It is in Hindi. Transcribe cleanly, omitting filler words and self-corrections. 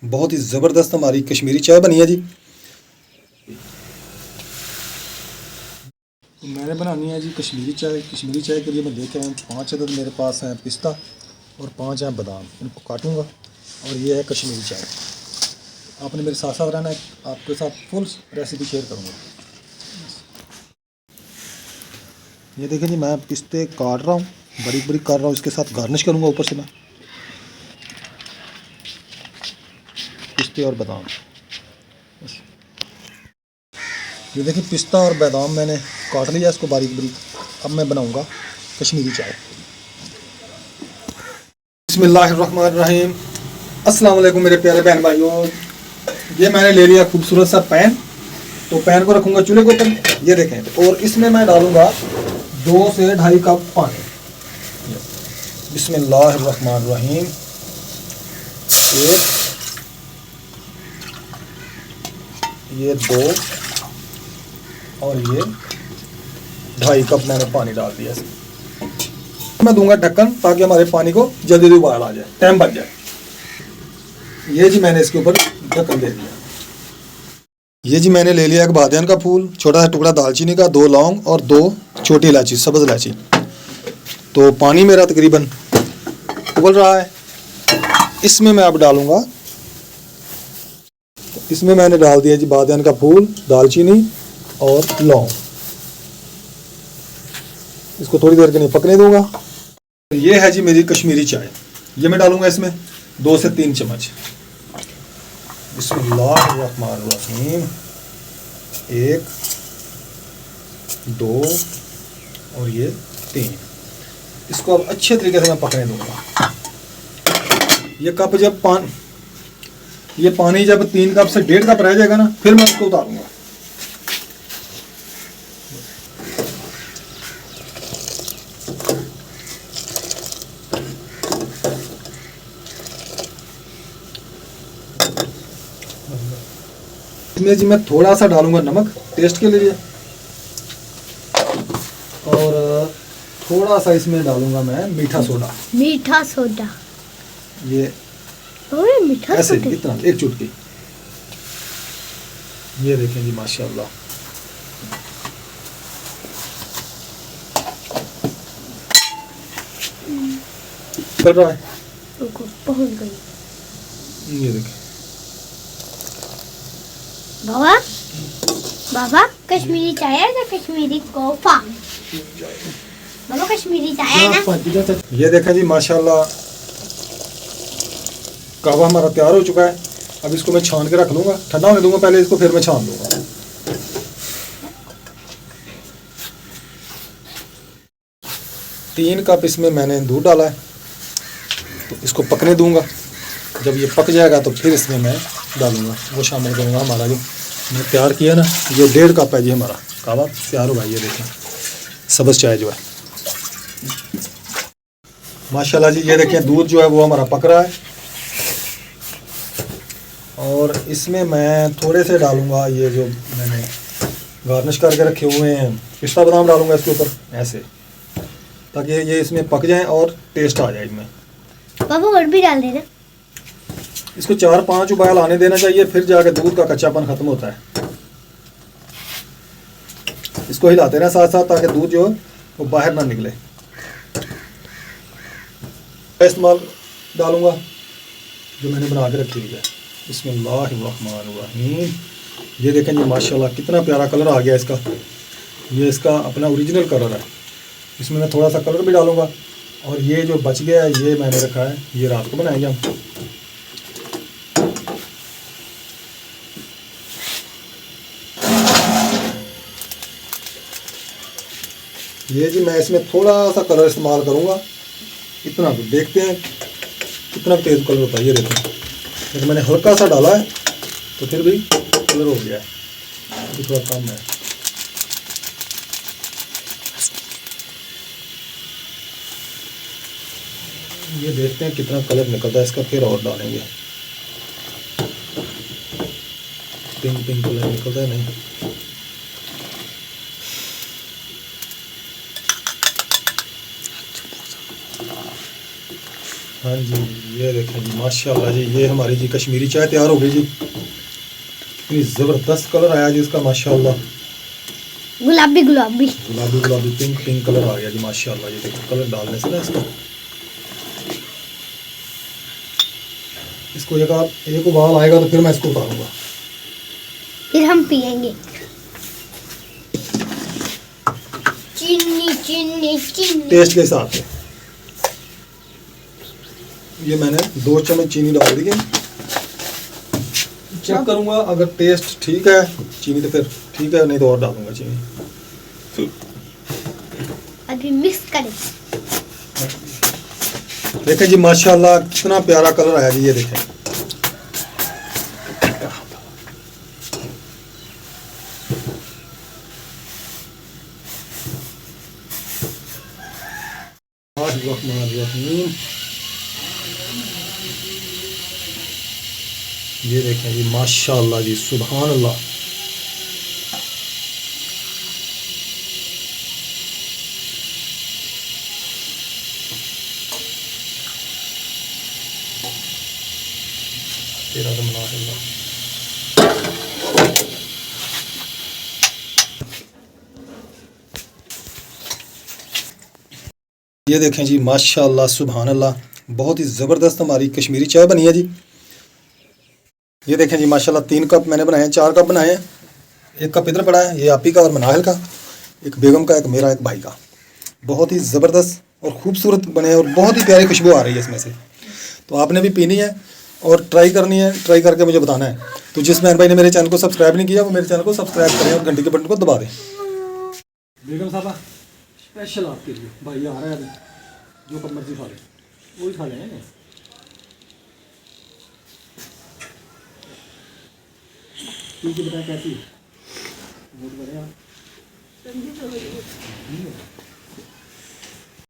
बहुत ही ज़बरदस्त हमारी कश्मीरी चाय बनी है जी। तो मैंने बनानी है जी कश्मीरी चाय। कश्मीरी चाय के लिए मैं लेके आया हूँ 5 अदद, मेरे पास हैं पिस्ता और 5 हैं बादाम। इनको काटूंगा और ये है कश्मीरी चाय। आपने मेरे साथ साथ रहना है, आपके साथ फुल रेसिपी शेयर करूँगा। ये देखें जी, मैं पिस्ते काट रहा हूँ, बड़ी बड़ी काट रहा हूँ, इसके साथ गार्निश करूँगा ऊपर से मैं पिस्ते और बादाम। ये देखिए पिस्ता और बादाम मैंने काट लिया इसको बारीक बारीक। अब मैं बनाऊंगा कश्मीरी चाय। बिस्मिल्लाहिर्रहमानिर्रहीम। अस्सलाम वालेकुम मेरे प्यारे बहन भाइयों। ये मैंने ले लिया खूबसूरत सा पैन। तो पैन को रखूंगा चूल्हे के ऊपर, ये देखें, और इसमें मैं डालूंगा 2 से 2.5 कप पानी। बिस्मिल्लाहिर्रहमानिर्रहीम। ये 2 और ये 2.5 कप मैंने पानी डाल दिया इसमें। मैं दूंगा ढक्कन ताकि हमारे पानी को जल्दी उबाल आ जाए, टाइम बच जाए। ये जी मैंने इसके ऊपर ढक्कन दे दिया। ये जी मैंने ले लिया एक बादियान का फूल, छोटा सा टुकड़ा दालचीनी का, 2 लौंग और 2 छोटी इलायची, सब्ज़ इलायची। तो पानी मेरा तकरीबन उबल रहा है। इसमें मैं अब डालूंगा, इसमें मैंने डाल दिया जी बादियान का फूल, दालचीनी और लौंग। इसको थोड़ी देर के लिए पकने दूंगा। ये है जी मेरी कश्मीरी चाय। ये मैं डालूंगा इसमें 2 से 3 चम्मच। बिस्मिल्लाहिर्रहमानिर्रहीम। 1 2 और ये 3। इसको अब अच्छे तरीके से मैं पकने दूंगा। ये कप जब ये पानी जब 3 कप से 1.5 कप रह जाएगा ना, फिर मैं इसको उतारूंगा। इसमें जी मैं थोड़ा सा डालूंगा नमक टेस्ट के लिए, और थोड़ा सा इसमें डालूंगा मैं मीठा सोडा। मीठा सोडा, ये मीठा ऐसे सोडा, इतना, 1 चुटकी। ये देखें जी माशाल्लाह। कर रहा है, रुको पहुंच गई। ये देखें। बाबा बाबा कश्मीरी चाय है या कश्मीरी कोफा? बाबा कश्मीरी चाय है ना? ये देखें जी माशाल्लाह, कहवा हमारा तैयार हो चुका है। अब इसको मैं छान के रख लूँगा, ठंडा होने दूंगा पहले इसको, फिर मैं छान दूंगा। 3 कप इसमें मैंने दूध डाला है, तो इसको पकने दूंगा। जब ये पक जाएगा तो फिर इसमें मैं डालूंगा, वो शामिल करूँगा हमारा जो मैं तैयार किया ना, जो 1.5 कप है जी हमारा कहवा तैयार होगा। ये देखें सब्ज़ चाय जो है माशाल्लाह जी। ये देखें दूध जो है वो हमारा पक रहा है, और इसमें मैं थोड़े से डालूंगा ये जो मैंने गार्निश करके रखे हुए हैं पिस्ता बादाम, डालूंगा इसके ऊपर ऐसे, ताकि ये इसमें पक जाए और टेस्ट आ जाए इसमें। बाबा और भी डाल देना। इसको 4-5 उबाल आने देना चाहिए, फिर जाके दूध का कच्चापन खत्म होता है। इसको हिलाते रहना साथ साथ, ताकि दूध जो वो बाहर ना निकले। इस्तेमाल डालूंगा जो मैंने बना के रखी हुई है। बिस्मिल्लाहिर्रहमानिर्रहीम। ये देखें जी माशाल्लाह कितना प्यारा कलर आ गया इसका। ये इसका अपना ओरिजिनल कलर है। इसमें मैं थोड़ा सा कलर भी डालूंगा, और ये जो बच गया है ये मैंने रखा है, ये रात को बनाएंगे हम। ये जी मैं इसमें थोड़ा सा कलर इस्तेमाल करूंगा, इतना तो देखते हैं कितना तेज़ कलर होता है। ये देखें, लेकिन मैंने हल्का सा डाला है तो फिर भी कलर हो गया है, अभी थोड़ा कम है। ये देखते हैं कितना कलर निकलता है इसका, फिर और डालेंगे। पिंक पिंक कलर निकलता है नहीं। हाँ जी, ये देखें जी माशाल्लाह जी, ये हमारी जी कश्मीरी चाय तैयार हो गई जी। इतनी ज़बरदस्त कलर आया जी इसका माशाल्लाह, गुलाबी गुलाबी। गुलाबी गुलाबी पिंक पिंक कलर आ गया जी माशाल्लाह। ये देखो कलर डालने से ना इसको एक उबाल आएगा तो फिर मैं इसको उतारूंगा, फिर हम पियेंगे। चीनी चीनी चीनी टेस्ट के हिसाब से। ये मैंने 2 चम्मच चीनी डाल दी है। चेक करूंगा अगर टेस्ट ठीक है चीनी तो फिर ठीक है, नहीं तो और डालूंगा चीनी। अभी मिक्स करें। देखें जी माशाल्लाह कितना प्यारा कलर आया जी, ये देखें। ये देखें जी माशाल्लाह जी, सुभान अल्लाह। तेरा तो माशाल्लाह। ये देखें जी माशाल्लाह सुभान अल्लाह, बहुत ही ज़बरदस्त हमारी कश्मीरी चाय बनी है जी। ये देखें जी माशाल्लाह 3 कप मैंने बनाए हैं, 4 कप बनाए हैं। 1 कप इधर पड़ा है, ये आपी का और मनाहिल का, एक बेगम का, एक मेरा, एक भाई का। बहुत ही ज़बरदस्त और ख़ूबसूरत बने हैं और बहुत ही प्यारी खुशबू आ रही है इसमें से। तो आपने भी पीनी है और ट्राई करनी है, ट्राई करके मुझे बताना है। तो जिस बहन भाई ने मेरे चैनल को सब्सक्राइब नहीं किया वो मेरे चैनल को सब्सक्राइब करें और घंटी के बटन को दबा दें। बेगम साहबा स्पेशल आपके लिए भाई आ रहा है, जो कब मर्जी खा लें, वही खा लें। बताया कैसी बहुत बढ़िया।